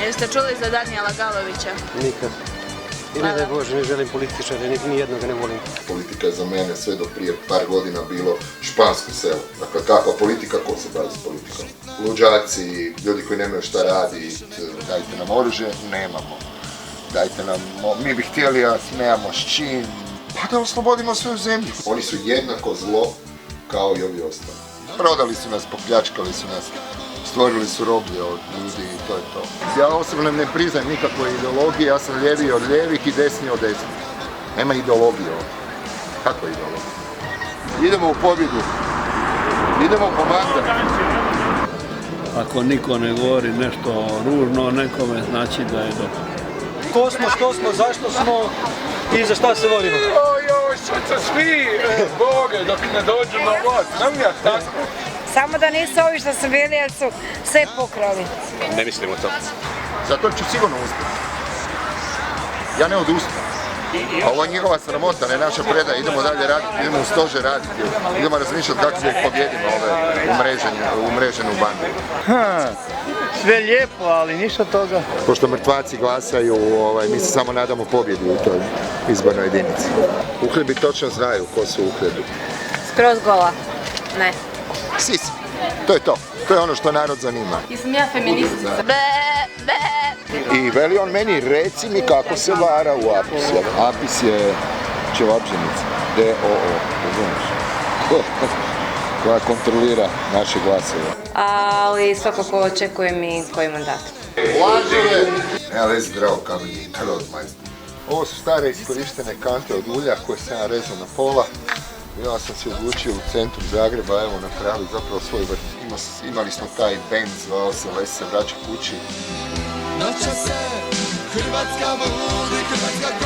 Jeste čuli za Danijela Galovića? Nikad. I ne daj Bože, ne želim političare, ni jednog ne volim. Politika je za mene sve do prije par godina bilo špansko selo. Dakle, kakva politika, ko se bavi s politikom? Luđaci, ljudi koji nemaju šta raditi, dajte nam oružje, nemamo. Dajte nam, mi bi htjeli, a nemamo s čim. Pa da oslobodimo svoju zemlju. Oni su jednako zlo kao i ovi ostali. Prodali su nas, popljačkali su nas, stvorili su roblje od ljudi i to je to. Ja osobno ne priznajem nikakve ideologije, ja sam ljeviji od ljevih i desniji od desnih. Nema ideologije ovdje. Kako ideologija? Idemo u pobjedu. Idemo po mandat. Ako niko ne govori nešto ružno o nekome, znači da je dobro. Ko smo, što smo, zašto smo i za šta se volimo? Ojoj, sad svi, Boge, dok ne dođu na vlast, nam ja tako. Samo da nisu ovi što su bili, jer su sve pokrali. Ne mislimo to. Zato ću sigurno uspjeti. Ja ne odustajem. A ovo je njihova sramota, ne naša predaja. Idemo dalje raditi, idemo u stožer raditi. Idemo razmišljati kako da ih pobjedimo ove umrežene u bandu. Sve lijepo, ali ništa toga. Pošto mrtvaci glasaju, mi se samo nadamo pobjedi u toj izbornoj jedinici. Uhljebi točno znaju ko su uhljebi. Skroz gola. Ne. Sisi. To je to. To je ono što narod zanima. Jesam ja feministica. I veli on meni, reci mi kako se vara u Apisu. Apis je ćevapđenica. D-O-O. Razumiješ? Koja kontrolira naše glasove. Ali svakako očekujem i koji mandat. Lažire! Nema vezi zdravo kamenje, narod majstor. Ovo su stare iskorištene kante od ulja koje sam ja rezao na pola. Ja sam se odlučio u centru Zagreba, evo napravili zapravo svoj vrt. Imali smo taj band, zvao se Les se vraća kući. Noća se Hrvatska vodi, Hrvatska